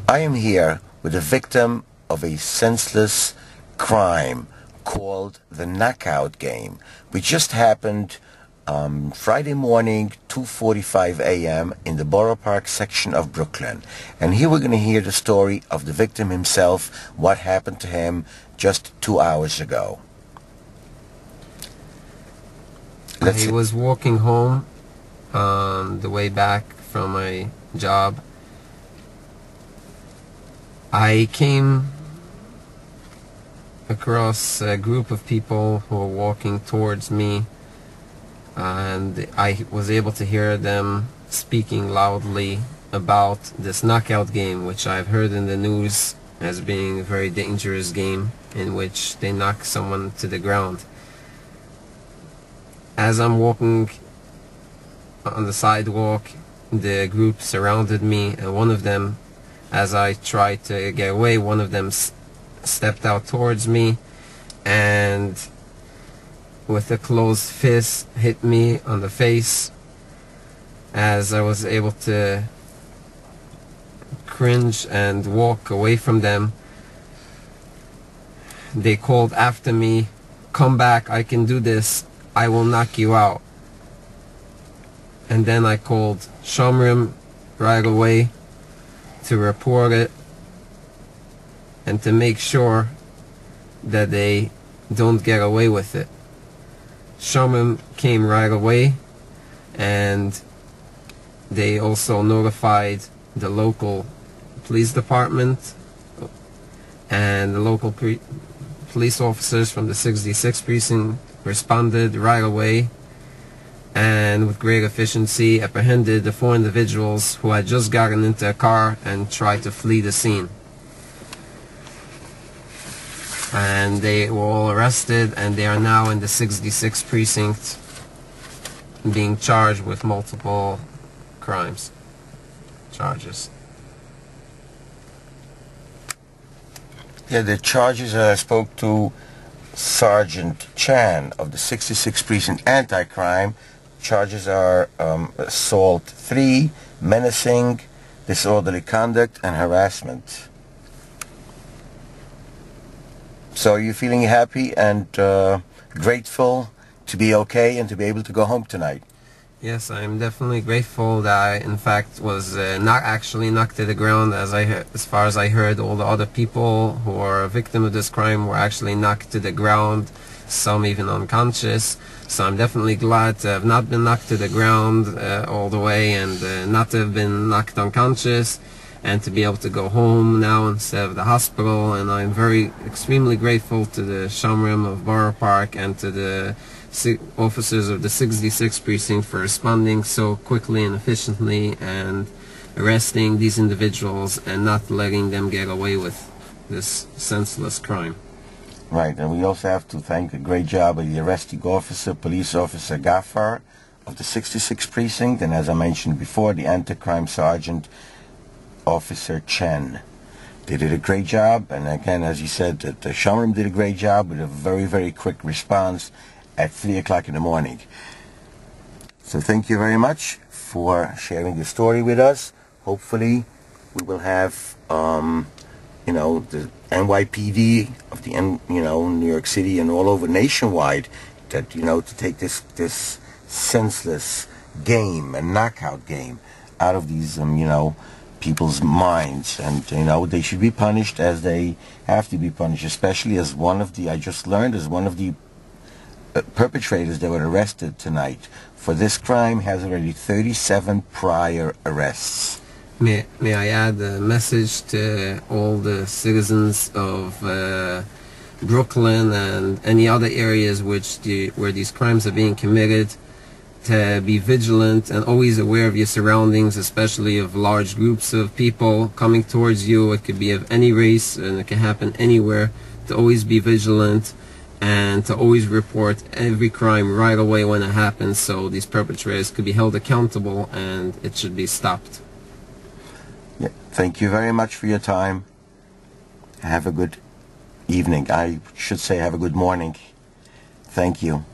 I am here with a victim of a senseless crime called the knockout game, which just happened Friday morning, 2:45 a.m. in the Borough Park section of Brooklyn. And here we're going to hear the story of the victim himself, what happened to him just 2 hours ago. I was walking home on the way back from my job. I came across a group of people who were walking towards me, and I was able to hear them speaking loudly about this knockout game, which I've heard in the news as being a very dangerous game in which they knock someone to the ground. As I'm walking on the sidewalk, the group surrounded me, and one of them, as I tried to get away, one of them stepped out towards me and with a closed fist hit me on the face. As I was able to cringe and walk away from them, they called after me, "Come back, I can do this, I will knock you out." And then I called Shomrim right away to report it and to make sure that they don't get away with it. Shomrim came right away, and they also notified the local police department, and the local police officers from the 66th precinct responded right away and with great efficiency apprehended the 4 individuals who had just gotten into a car and tried to flee the scene. And they were all arrested, and they are now in the 66th precinct being charged with multiple charges. Yeah, the charges I spoke to Sergeant Chan of the 66th Precinct Anti-Crime. Charges are assault 3, menacing, disorderly conduct, and harassment. So are you feeling happy and grateful to be okay and to be able to go home tonight? Yes, I'm definitely grateful that I, in fact, was not actually knocked to the ground. As far as I heard, all the other people who are a victim of this crime were actually knocked to the ground, some even unconscious. So I'm definitely glad to have not been knocked to the ground all the way, and not to have been knocked unconscious, and to be able to go home now instead of the hospital. And I'm extremely grateful to the Shomrim of Borough Park and to the officers of the 66th precinct for responding so quickly and efficiently and arresting these individuals and not letting them get away with this senseless crime. Right, and we also have to thank a great job of the arresting officer, police officer Gafar of the 66th precinct, and as I mentioned before, the anti-crime sergeant, Officer Chen. They did a great job, and again, as you said, the Shomrim did a great job with a very, very quick response at 3 o'clock in the morning. So thank you very much for sharing the story with us. Hopefully we will have the NYPD of the New York City and all over nationwide that to take this senseless game, a knockout game, out of these people's minds, and they should be punished as they have to be punished, especially as I just learned as one of the perpetrators that were arrested tonight for this crime has already 37 prior arrests. May I add a message to all the citizens of Brooklyn and any other areas where these crimes are being committed, to be vigilant and always aware of your surroundings, especially of large groups of people coming towards you. It could be of any race and it can happen anywhere. To always be vigilant and to always report every crime right away when it happens, so these perpetrators could be held accountable and it should be stopped. Yeah, thank you very much for your time. Have a good evening. I should say have a good morning. Thank you.